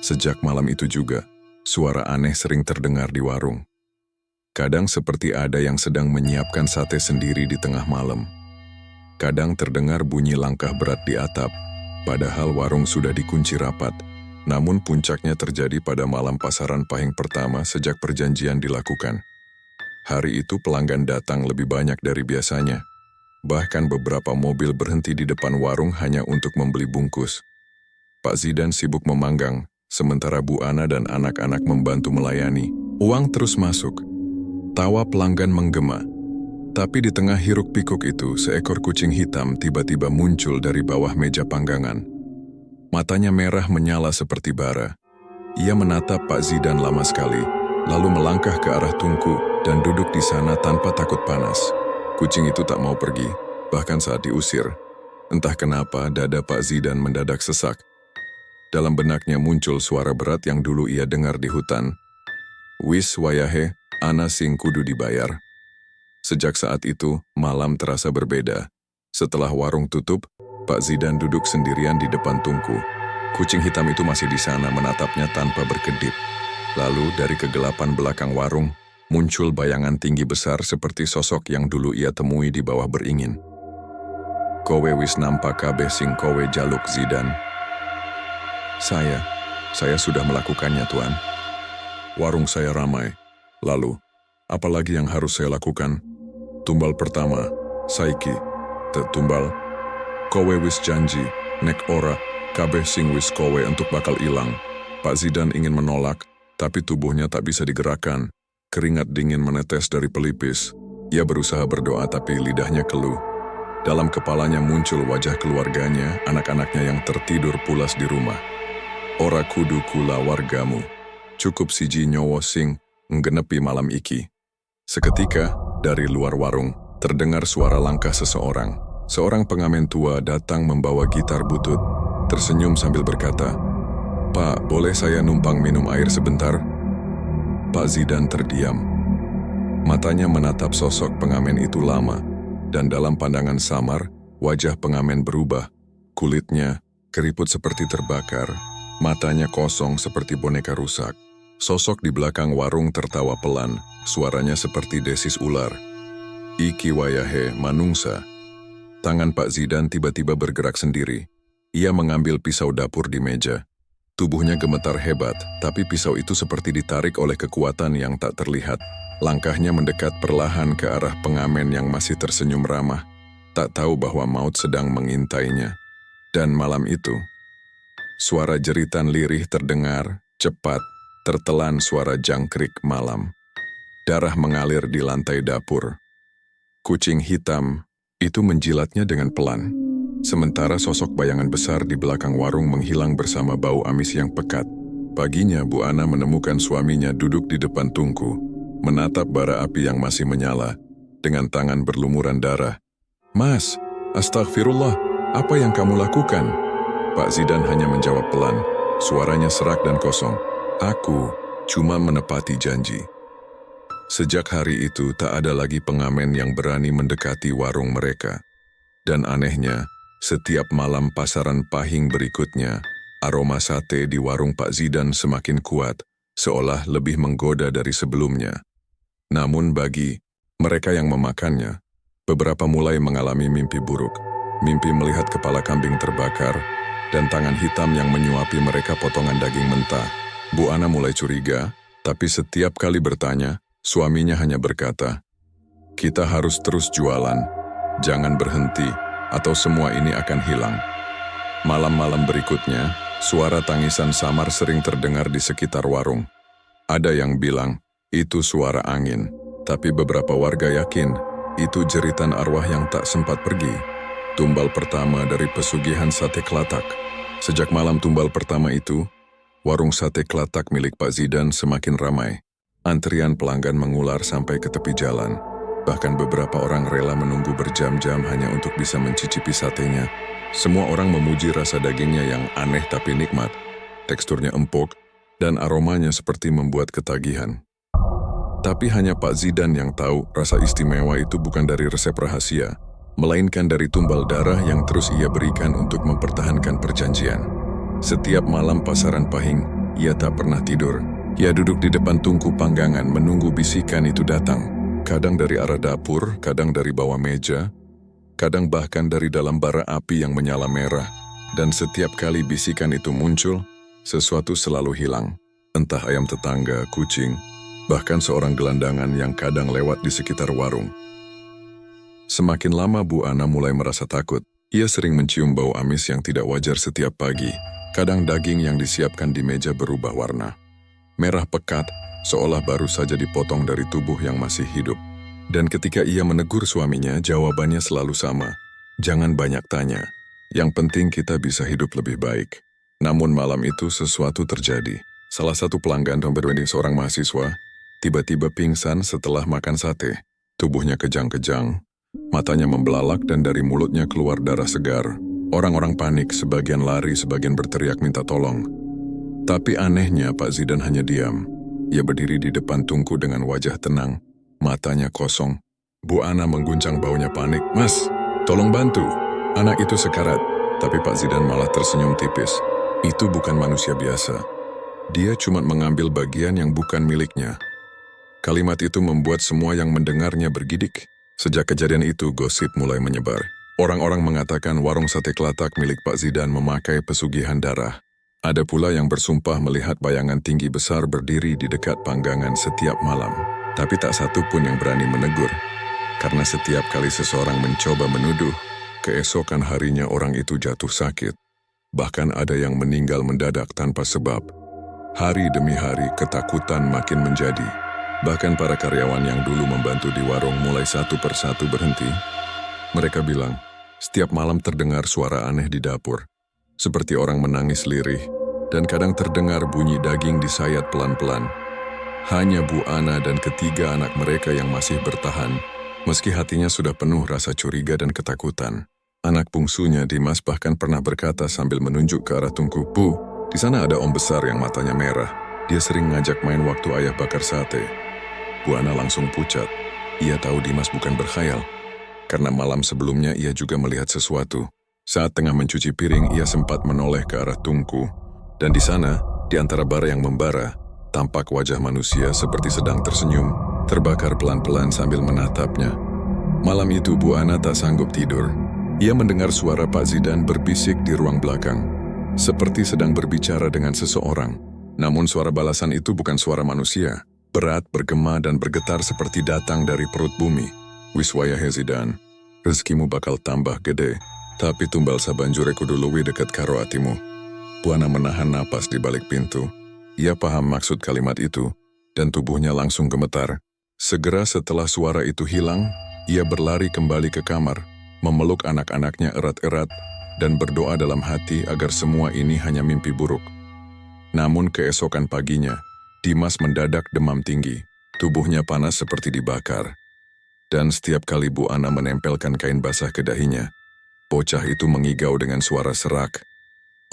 Sejak malam itu juga, suara aneh sering terdengar di warung. Kadang seperti ada yang sedang menyiapkan sate sendiri di tengah malam. Kadang terdengar bunyi langkah berat di atap, padahal warung sudah dikunci rapat. Namun puncaknya terjadi pada malam pasaran pahing pertama sejak perjanjian dilakukan. Hari itu pelanggan datang lebih banyak dari biasanya. Bahkan beberapa mobil berhenti di depan warung hanya untuk membeli bungkus. Pak Zidan sibuk memanggang, sementara Bu Ana dan anak-anak membantu melayani. Uang terus masuk. Tawa pelanggan menggema. Tapi di tengah hiruk-pikuk itu, seekor kucing hitam tiba-tiba muncul dari bawah meja panggangan. Matanya merah menyala seperti bara. Ia menatap Pak Zidan lama sekali, lalu melangkah ke arah tungku dan duduk di sana tanpa takut panas. Kucing itu tak mau pergi, bahkan saat diusir. Entah kenapa dada Pak Zidan mendadak sesak. Dalam benaknya muncul suara berat yang dulu ia dengar di hutan. Wis wayahe, ana sing kudu dibayar. Sejak saat itu, malam terasa berbeda. Setelah warung tutup, Pak Zidan duduk sendirian di depan tungku. Kucing hitam itu masih di sana menatapnya tanpa berkedip. Lalu dari kegelapan belakang warung, muncul bayangan tinggi besar seperti sosok yang dulu ia temui di bawah beringin. Kowe wis nampak kabeh sing kowe jaluk Zidan. Saya sudah melakukannya, Tuan. Warung saya ramai. Lalu, apalagi yang harus saya lakukan? Tumbal pertama, saiki, tumbal, kowe wis janji, nek ora, kabeh sing wis kowe untuk bakal ilang. Pak Zidan ingin menolak, tapi tubuhnya tak bisa digerakkan. Keringat dingin menetes dari pelipis. Ia berusaha berdoa tapi lidahnya keluh. Dalam kepalanya muncul wajah keluarganya, anak-anaknya yang tertidur pulas di rumah. Ora kudu kula wargamu. Cukup siji nyowo sing nggenepi malam iki. Seketika, dari luar warung, terdengar suara langkah seseorang. Seorang pengamen tua datang membawa gitar butut, tersenyum sambil berkata, "Pak, boleh saya numpang minum air sebentar?" Pak Zidan terdiam. Matanya menatap sosok pengamen itu lama, dan dalam pandangan samar, wajah pengamen berubah. Kulitnya keriput seperti terbakar, matanya kosong seperti boneka rusak. Sosok di belakang warung tertawa pelan, suaranya seperti desis ular. "Iki wayahe manungsa." Tangan Pak Zidan tiba-tiba bergerak sendiri. Ia mengambil pisau dapur di meja. Tubuhnya gemetar hebat, tapi pisau itu seperti ditarik oleh kekuatan yang tak terlihat. Langkahnya mendekat perlahan ke arah pengamen yang masih tersenyum ramah, tak tahu bahwa maut sedang mengintainya. Dan malam itu, suara jeritan lirih terdengar, cepat, tertelan suara jangkrik malam. Darah mengalir di lantai dapur. Kucing hitam itu menjilatnya dengan pelan. Sementara sosok bayangan besar di belakang warung menghilang bersama bau amis yang pekat. Paginya Bu Ana menemukan suaminya duduk di depan tungku, menatap bara api yang masih menyala, dengan tangan berlumuran darah. "Mas, astagfirullah, apa yang kamu lakukan?" Pak Zidan hanya menjawab pelan, suaranya serak dan kosong. "Aku cuma menepati janji." Sejak hari itu tak ada lagi pengamen yang berani mendekati warung mereka. Dan anehnya, setiap malam pasaran pahing berikutnya, aroma sate di warung Pak Zidan semakin kuat, seolah lebih menggoda dari sebelumnya. Namun bagi mereka yang memakannya, beberapa mulai mengalami mimpi buruk. Mimpi melihat kepala kambing terbakar, dan tangan hitam yang menyuapi mereka potongan daging mentah. Bu Ana mulai curiga, tapi setiap kali bertanya, suaminya hanya berkata, "Kita harus terus jualan, jangan berhenti, atau semua ini akan hilang." Malam-malam berikutnya, suara tangisan samar sering terdengar di sekitar warung. Ada yang bilang, itu suara angin, tapi beberapa warga yakin, itu jeritan arwah yang tak sempat pergi. Tumbal pertama dari pesugihan sate Klatak. Sejak malam tumbal pertama itu, warung sate Klatak milik Pak Zidan semakin ramai. Antrian pelanggan mengular sampai ke tepi jalan. Bahkan beberapa orang rela menunggu berjam-jam hanya untuk bisa mencicipi satenya. Semua orang memuji rasa dagingnya yang aneh tapi nikmat. Teksturnya empuk, dan aromanya seperti membuat ketagihan. Tapi hanya Pak Zidan yang tahu rasa istimewa itu bukan dari resep rahasia, melainkan dari tumbal darah yang terus ia berikan untuk mempertahankan perjanjian. Setiap malam pasaran pahing, ia tak pernah tidur. Ia duduk di depan tungku panggangan menunggu bisikan itu datang. Kadang dari arah dapur, kadang dari bawah meja, kadang bahkan dari dalam bara api yang menyala merah. Dan setiap kali bisikan itu muncul, sesuatu selalu hilang. Entah ayam tetangga, kucing, bahkan seorang gelandangan yang kadang lewat di sekitar warung. Semakin lama Bu Ana mulai merasa takut. Ia sering mencium bau amis yang tidak wajar setiap pagi. Kadang daging yang disiapkan di meja berubah warna. Merah pekat, seolah baru saja dipotong dari tubuh yang masih hidup. Dan ketika ia menegur suaminya, jawabannya selalu sama. "Jangan banyak tanya. Yang penting kita bisa hidup lebih baik." Namun malam itu sesuatu terjadi. Salah satu pelanggan dompet seorang mahasiswa tiba-tiba pingsan setelah makan sate. Tubuhnya kejang-kejang, matanya membelalak dan dari mulutnya keluar darah segar. Orang-orang panik, sebagian lari, sebagian berteriak minta tolong. Tapi anehnya Pak Zidan hanya diam. Ia berdiri di depan tungku dengan wajah tenang, matanya kosong. Bu Ana mengguncang baunya panik. "Mas, tolong bantu. Anak itu sekarat." Tapi Pak Zidan malah tersenyum tipis. Itu bukan manusia biasa. Dia cuma mengambil bagian yang bukan miliknya. Kalimat itu membuat semua yang mendengarnya bergidik. Sejak kejadian itu, gosip mulai menyebar. Orang-orang mengatakan warung sate Klatak milik Pak Zidan memakai pesugihan darah. Ada pula yang bersumpah melihat bayangan tinggi besar berdiri di dekat panggangan setiap malam. Tapi tak satu pun yang berani menegur. Karena setiap kali seseorang mencoba menuduh, keesokan harinya orang itu jatuh sakit. Bahkan ada yang meninggal mendadak tanpa sebab. Hari demi hari ketakutan makin menjadi. Bahkan para karyawan yang dulu membantu di warung mulai satu persatu berhenti. Mereka bilang, setiap malam terdengar suara aneh di dapur. Seperti orang menangis lirih, dan kadang terdengar bunyi daging disayat pelan-pelan. Hanya Bu Ana dan ketiga anak mereka yang masih bertahan, meski hatinya sudah penuh rasa curiga dan ketakutan. Anak bungsunya Dimas bahkan pernah berkata sambil menunjuk ke arah tungku, "Bu, di sana ada om besar yang matanya merah. Dia sering ngajak main waktu ayah bakar sate." Bu Ana langsung pucat. Ia tahu Dimas bukan berkhayal. Karena malam sebelumnya ia juga melihat sesuatu. Saat tengah mencuci piring, ia sempat menoleh ke arah tungku. Dan di sana, di antara bara yang membara, tampak wajah manusia seperti sedang tersenyum, terbakar pelan-pelan sambil menatapnya. Malam itu Bu Ana tak sanggup tidur. Ia mendengar suara Pak Zidan berbisik di ruang belakang. Seperti sedang berbicara dengan seseorang. Namun suara balasan itu bukan suara manusia. Berat, bergema, dan bergetar seperti datang dari perut bumi. "Wiswaya Zidan, rezekimu bakal tambah gede, tapi tumbal sabanjure kudu luwih dekat karo atimu." Bu Ana menahan napas di balik pintu. Ia paham maksud kalimat itu, dan tubuhnya langsung gemetar. Segera setelah suara itu hilang, ia berlari kembali ke kamar, memeluk anak-anaknya erat-erat, dan berdoa dalam hati agar semua ini hanya mimpi buruk. Namun keesokan paginya, Dimas mendadak demam tinggi, tubuhnya panas seperti dibakar. Dan setiap kali Bu Ana menempelkan kain basah ke dahinya, bocah itu mengigau dengan suara serak.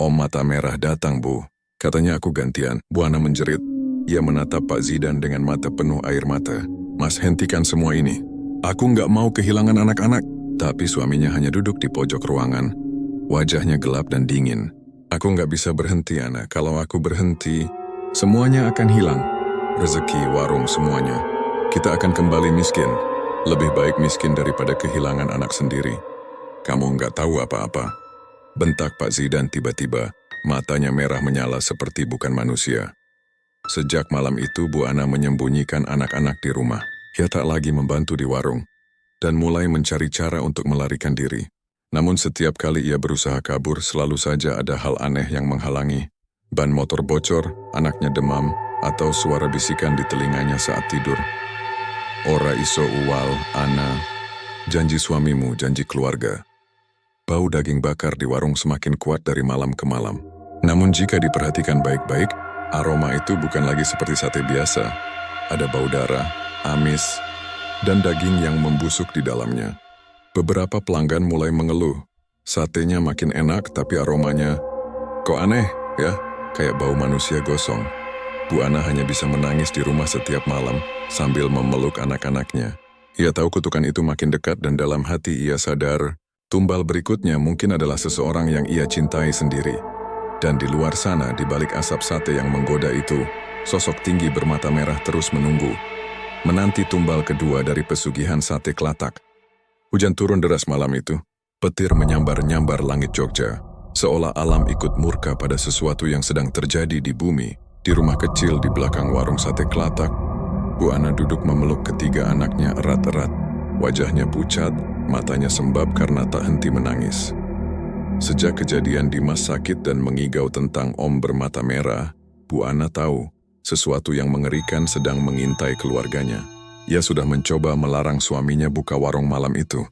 "Om mata merah datang, Bu. Katanya aku gantian." Bu Ana menjerit. Ia menatap Pak Zidan dengan mata penuh air mata. "Mas, hentikan semua ini. Aku nggak mau kehilangan anak-anak." Tapi suaminya hanya duduk di pojok ruangan. Wajahnya gelap dan dingin. "Aku nggak bisa berhenti, Ana. Kalau aku berhenti, semuanya akan hilang. Rezeki, warung, semuanya. Kita akan kembali miskin. Lebih baik miskin daripada kehilangan anak sendiri. Kamu nggak tahu apa-apa." Bentak Pak Zidan tiba-tiba, matanya merah menyala seperti bukan manusia. Sejak malam itu Bu Ana menyembunyikan anak-anak di rumah. Ia tak lagi membantu di warung, dan mulai mencari cara untuk melarikan diri. Namun setiap kali ia berusaha kabur, selalu saja ada hal aneh yang menghalangi. Ban motor bocor, anaknya demam, atau suara bisikan di telinganya saat tidur. "Ora iso uwal, Ana. Janji suamimu, janji keluarga." Bau daging bakar di warung semakin kuat dari malam ke malam. Namun jika diperhatikan baik-baik, aroma itu bukan lagi seperti sate biasa. Ada bau darah, amis, dan daging yang membusuk di dalamnya. Beberapa pelanggan mulai mengeluh. Satenya makin enak tapi aromanya, "Kok aneh, ya? Kayak bau manusia gosong." Bu Ana hanya bisa menangis di rumah setiap malam sambil memeluk anak-anaknya. Ia tahu kutukan itu makin dekat dan dalam hati ia sadar, tumbal berikutnya mungkin adalah seseorang yang ia cintai sendiri. Dan di luar sana, di balik asap sate yang menggoda itu, sosok tinggi bermata merah terus menunggu. Menanti tumbal kedua dari pesugihan sate Kelatak. Hujan turun deras malam itu. Petir menyambar-nyambar langit Jogja. Seolah alam ikut murka pada sesuatu yang sedang terjadi di bumi. Di rumah kecil di belakang warung sate Kelatak, Bu Ana duduk memeluk ketiga anaknya erat-erat. Wajahnya pucat, matanya sembab karena tak henti menangis. Sejak kejadian Dimas sakit dan mengigau tentang om bermata merah, Bu Ana tahu sesuatu yang mengerikan sedang mengintai keluarganya. Ia sudah mencoba melarang suaminya buka warung malam itu.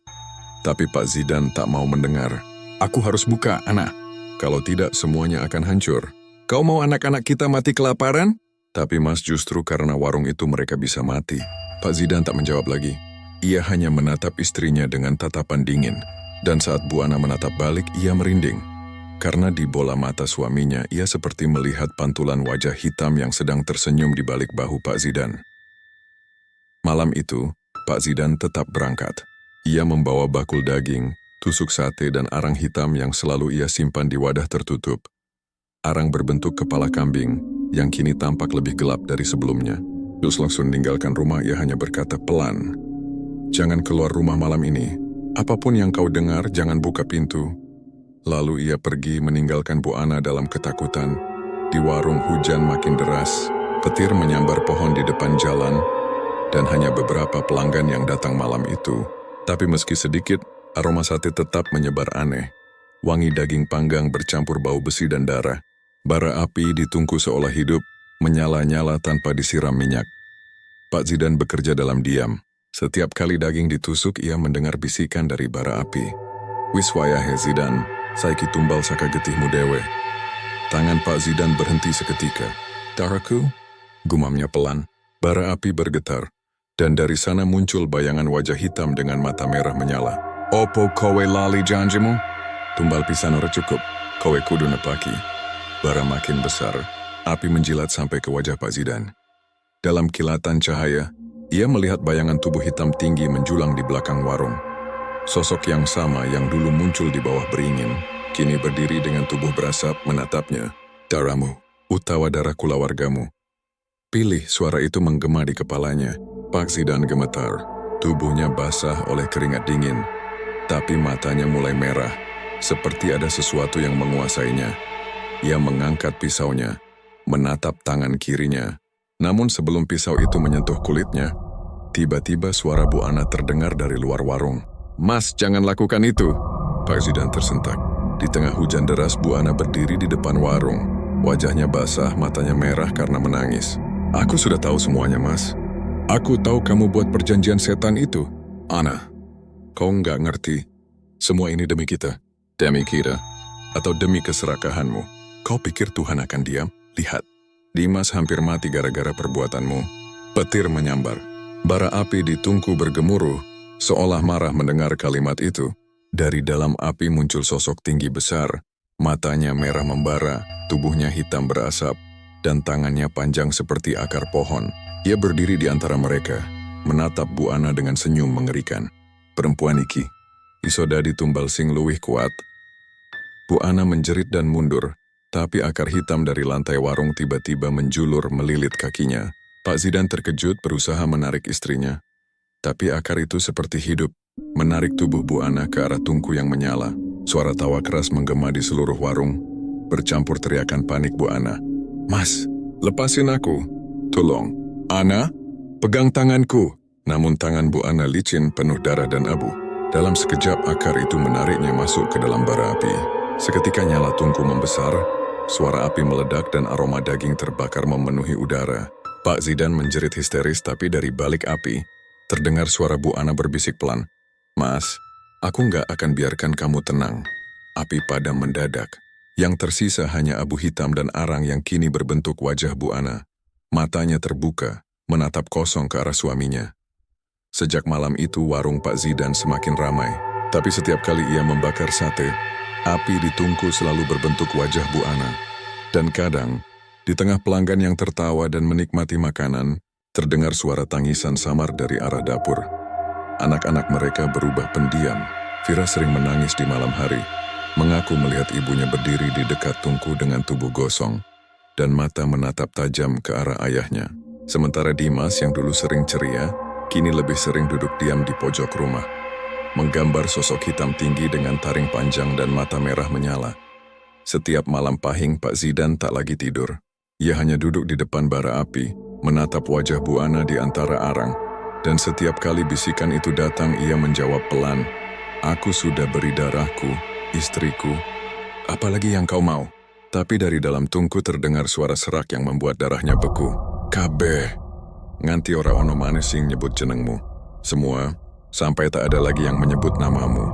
Tapi Pak Zidan tak mau mendengar. "Aku harus buka, Ana. Kalau tidak, semuanya akan hancur. Kau mau anak-anak kita mati kelaparan?" Tapi Mas, justru karena warung itu mereka bisa mati. Pak Zidan tak menjawab lagi. Ia hanya menatap istrinya dengan tatapan dingin. Dan saat Bu Ana menatap balik, ia merinding. Karena di bola mata suaminya, ia seperti melihat pantulan wajah hitam yang sedang tersenyum di balik bahu Pak Zidan. Malam itu, Pak Zidan tetap berangkat. Ia membawa bakul daging, tusuk sate dan arang hitam yang selalu ia simpan di wadah tertutup. Arang berbentuk kepala kambing, yang kini tampak lebih gelap dari sebelumnya. Terus langsung meninggalkan rumah, ia hanya berkata pelan, "Jangan keluar rumah malam ini. Apapun yang kau dengar, jangan buka pintu." Lalu ia pergi meninggalkan Bu Ana dalam ketakutan. Di warung hujan makin deras, petir menyambar pohon di depan jalan, dan hanya beberapa pelanggan yang datang malam itu. Tapi meski sedikit, aroma sate tetap menyebar aneh. Wangi daging panggang bercampur bau besi dan darah. Bara api di tungku seolah hidup, menyala-nyala tanpa disiram minyak. Pak Zidan bekerja dalam diam. Setiap kali daging ditusuk, ia mendengar bisikan dari bara api. Wis wayahe Zidan, saiki tumbal saka getihmu dewe. Tangan Pak Zidan berhenti seketika. Darahku? Gumamnya pelan. Bara api bergetar, dan dari sana muncul bayangan wajah hitam dengan mata merah menyala. Opo kowe lali janjimu? Tumbal pisan ora cukup, kowe kudu nepaki. Bara makin besar, api menjilat sampai ke wajah Pak Zidan. Dalam kilatan cahaya, ia melihat bayangan tubuh hitam tinggi menjulang di belakang warung. Sosok yang sama yang dulu muncul di bawah beringin, kini berdiri dengan tubuh berasap menatapnya. Darahmu, utawa darah kulawargamu. Pilih, suara itu menggema di kepalanya. Pak Zidan gemetar, tubuhnya basah oleh keringat dingin, tapi matanya mulai merah, seperti ada sesuatu yang menguasainya. Ia mengangkat pisaunya, menatap tangan kirinya. Namun sebelum pisau itu menyentuh kulitnya, tiba-tiba suara Bu Ana terdengar dari luar warung. Mas, jangan lakukan itu. Pak Zidan tersentak. Di tengah hujan deras, Bu Ana berdiri di depan warung. Wajahnya basah, matanya merah karena menangis. Aku sudah tahu semuanya, Mas. Aku tahu kamu buat perjanjian setan itu. Ana, kau nggak ngerti. Semua ini demi kita. Demi kita. Atau demi keserakahanmu. Kau pikir Tuhan akan diam? Lihat. Dimas hampir mati gara-gara perbuatanmu. Petir menyambar. Bara api di tungku bergemuruh, seolah marah mendengar kalimat itu. Dari dalam api muncul sosok tinggi besar. Matanya merah membara, tubuhnya hitam berasap, dan tangannya panjang seperti akar pohon. Ia berdiri di antara mereka, menatap Bu Ana dengan senyum mengerikan. Perempuan iki, isoda ditumbal sing luwih kuat. Bu Ana menjerit dan mundur, tapi akar hitam dari lantai warung tiba-tiba menjulur melilit kakinya. Pak Zidan terkejut berusaha menarik istrinya. Tapi akar itu seperti hidup, menarik tubuh Bu Ana ke arah tungku yang menyala. Suara tawa keras menggema di seluruh warung, bercampur teriakan panik Bu Ana. Mas, lepasin aku. Tolong. Ana, pegang tanganku. Namun tangan Bu Ana licin penuh darah dan abu. Dalam sekejap akar itu menariknya masuk ke dalam bara api. Seketika nyala tungku membesar, suara api meledak dan aroma daging terbakar memenuhi udara. Pak Zidan menjerit histeris, tapi dari balik api, terdengar suara Bu Ana berbisik pelan. Mas, aku nggak akan biarkan kamu tenang. Api padam mendadak. Yang tersisa hanya abu hitam dan arang yang kini berbentuk wajah Bu Ana. Matanya terbuka, menatap kosong ke arah suaminya. Sejak malam itu warung Pak Zidan semakin ramai. Tapi setiap kali ia membakar sate, api di tungku selalu berbentuk wajah Bu Ana. Dan kadang, di tengah pelanggan yang tertawa dan menikmati makanan, terdengar suara tangisan samar dari arah dapur. Anak-anak mereka berubah pendiam. Vira sering menangis di malam hari, mengaku melihat ibunya berdiri di dekat tungku dengan tubuh gosong, dan mata menatap tajam ke arah ayahnya. Sementara Dimas yang dulu sering ceria, kini lebih sering duduk diam di pojok rumah, menggambar sosok hitam tinggi dengan taring panjang dan mata merah menyala. Setiap malam pahing Pak Zidan tak lagi tidur. Ia hanya duduk di depan bara api, menatap wajah Bu Ana di antara arang. Dan setiap kali bisikan itu datang, ia menjawab pelan, Aku sudah beri darahku, istriku. Apalagi yang kau mau? Tapi dari dalam tungku terdengar suara serak yang membuat darahnya beku. Kabeh, nganti ora ono maneh sing nyebut jenengmu. Semua, sampai tak ada lagi yang menyebut namamu.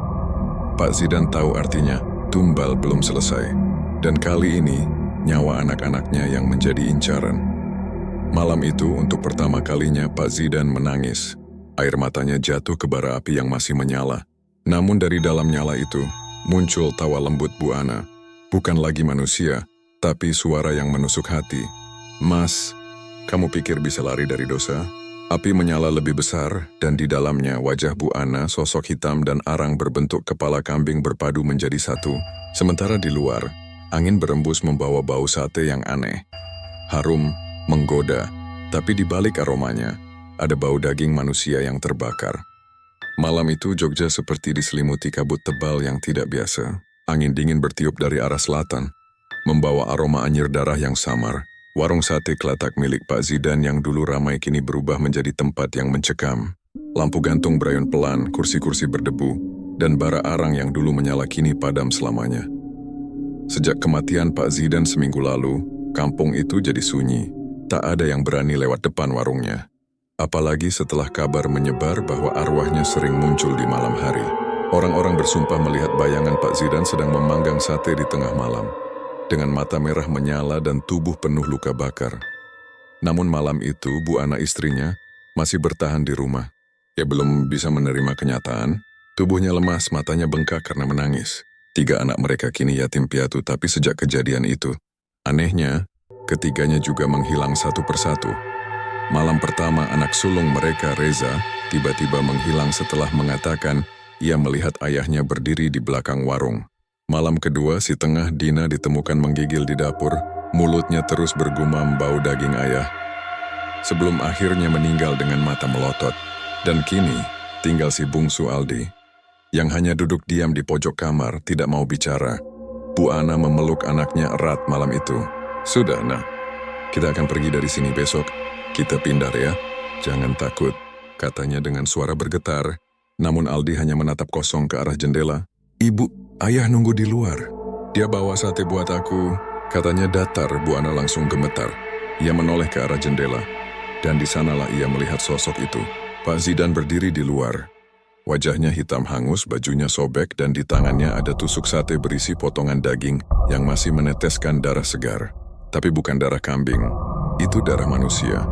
Pak Zidan tahu artinya, tumbal belum selesai. Dan kali ini, nyawa anak-anaknya yang menjadi incaran. Malam itu untuk pertama kalinya Pak Zidan menangis. Air matanya jatuh ke bara api yang masih menyala. Namun dari dalam nyala itu, muncul tawa lembut Bu Ana. Bukan lagi manusia, tapi suara yang menusuk hati. Mas, kamu pikir bisa lari dari dosa? Api menyala lebih besar, dan di dalamnya wajah Bu Ana, sosok hitam dan arang berbentuk kepala kambing berpadu menjadi satu. Sementara di luar, angin berembus membawa bau sate yang aneh. Harum, menggoda, tapi di balik aromanya, ada bau daging manusia yang terbakar. Malam itu Jogja seperti diselimuti kabut tebal yang tidak biasa. Angin dingin bertiup dari arah selatan, membawa aroma anyir darah yang samar. Warung sate Kelatak milik Pak Zidan yang dulu ramai kini berubah menjadi tempat yang mencekam. Lampu gantung berayon pelan, kursi-kursi berdebu, dan bara arang yang dulu menyala kini padam selamanya. Sejak kematian Pak Zidan seminggu lalu, kampung itu jadi sunyi. Tak ada yang berani lewat depan warungnya. Apalagi setelah kabar menyebar bahwa arwahnya sering muncul di malam hari. Orang-orang bersumpah melihat bayangan Pak Zidan sedang memanggang sate di tengah malam, dengan mata merah menyala dan tubuh penuh luka bakar. Namun malam itu, Bu Ana istrinya masih bertahan di rumah. Ia belum bisa menerima kenyataan, tubuhnya lemas, matanya bengkak karena menangis. 3 anak mereka kini yatim piatu, tapi sejak kejadian itu, anehnya, ketiganya juga menghilang satu persatu. Malam pertama, anak sulung mereka, Reza, tiba-tiba menghilang setelah mengatakan ia melihat ayahnya berdiri di belakang warung. Malam kedua, si tengah, Dina, ditemukan menggigil di dapur, mulutnya terus bergumam bau daging ayah. Sebelum akhirnya meninggal dengan mata melotot. Dan kini, tinggal si bungsu Aldi, yang hanya duduk diam di pojok kamar, tidak mau bicara. Bu Ana memeluk anaknya erat malam itu. Sudah, nak. Kita akan pergi dari sini besok. Kita pindah ya. Jangan takut, katanya dengan suara bergetar. Namun Aldi hanya menatap kosong ke arah jendela. Ibu, ayah nunggu di luar. Dia bawa sate buat aku, katanya datar. Bu Ana langsung gemetar. Ia menoleh ke arah jendela. Dan di sanalah ia melihat sosok itu. Pak Zidan berdiri di luar. Wajahnya hitam hangus, bajunya sobek, dan di tangannya ada tusuk sate berisi potongan daging yang masih meneteskan darah segar. Tapi bukan darah kambing, itu darah manusia.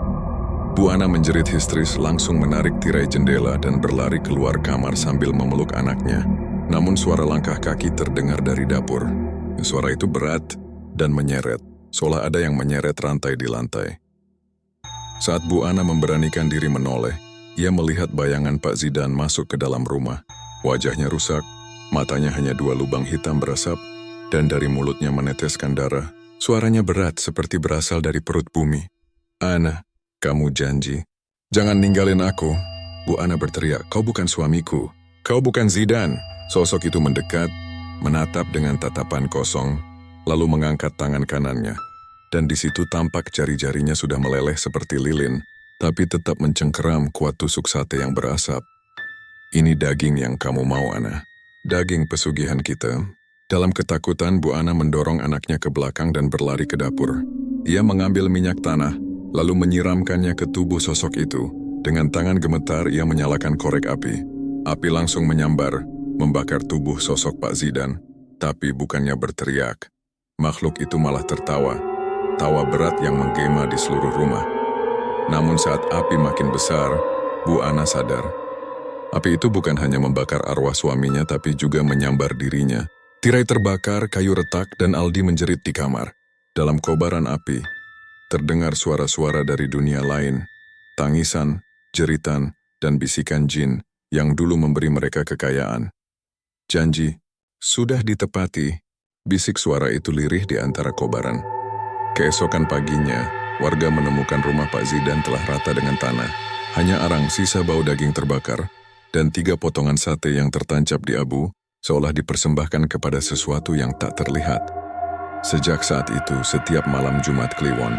Bu Ana menjerit histeris, langsung menarik tirai jendela dan berlari keluar kamar sambil memeluk anaknya. Namun suara langkah kaki terdengar dari dapur. Suara itu berat dan menyeret, seolah ada yang menyeret rantai di lantai. Saat Bu Ana memberanikan diri menoleh, ia melihat bayangan Pak Zidan masuk ke dalam rumah. Wajahnya rusak, matanya hanya 2 lubang hitam berasap, dan dari mulutnya meneteskan darah. Suaranya berat seperti berasal dari perut bumi. Ana, kamu janji, jangan ninggalin aku. Bu Ana berteriak, kau bukan suamiku, kau bukan Zidan. Sosok itu mendekat, menatap dengan tatapan kosong, lalu mengangkat tangan kanannya. Dan di situ tampak jari-jarinya sudah meleleh seperti lilin, tapi tetap mencengkeram kuat tusuk sate yang berasap. Ini daging yang kamu mau, Ana. Daging pesugihan kita. Dalam ketakutan, Bu Ana mendorong anaknya ke belakang dan berlari ke dapur. Ia mengambil minyak tanah, lalu menyiramkannya ke tubuh sosok itu. Dengan tangan gemetar, ia menyalakan korek api. Api langsung menyambar, membakar tubuh sosok Pak Zidan, tapi bukannya berteriak. Makhluk itu malah tertawa, tawa berat yang menggema di seluruh rumah. Namun saat api makin besar, Bu Ana sadar. Api itu bukan hanya membakar arwah suaminya, tapi juga menyambar dirinya. Tirai terbakar, kayu retak, dan Aldi menjerit di kamar. Dalam kobaran api, terdengar suara-suara dari dunia lain, tangisan, jeritan, dan bisikan jin yang dulu memberi mereka kekayaan. Janji, sudah ditepati, bisik suara itu lirih di antara kobaran. Keesokan paginya, warga menemukan rumah Pak Zidan telah rata dengan tanah. Hanya arang sisa bau daging terbakar, dan 3 potongan sate yang tertancap di abu, seolah dipersembahkan kepada sesuatu yang tak terlihat. Sejak saat itu, setiap malam Jumat Kliwon,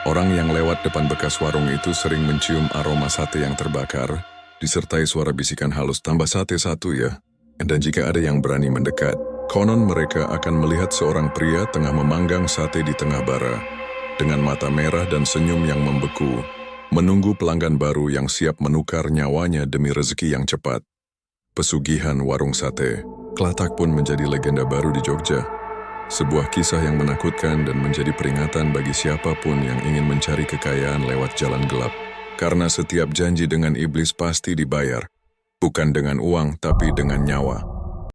orang yang lewat depan bekas warung itu sering mencium aroma sate yang terbakar, disertai suara bisikan halus, tambah sate 1 ya. Dan jika ada yang berani mendekat, konon mereka akan melihat seorang pria tengah memanggang sate di tengah bara, dengan mata merah dan senyum yang membeku, menunggu pelanggan baru yang siap menukar nyawanya demi rezeki yang cepat. Pesugihan warung sate, Kelatak pun menjadi legenda baru di Jogja. Sebuah kisah yang menakutkan dan menjadi peringatan bagi siapapun yang ingin mencari kekayaan lewat jalan gelap. Karena setiap janji dengan iblis pasti dibayar. Bukan dengan uang, tapi dengan nyawa.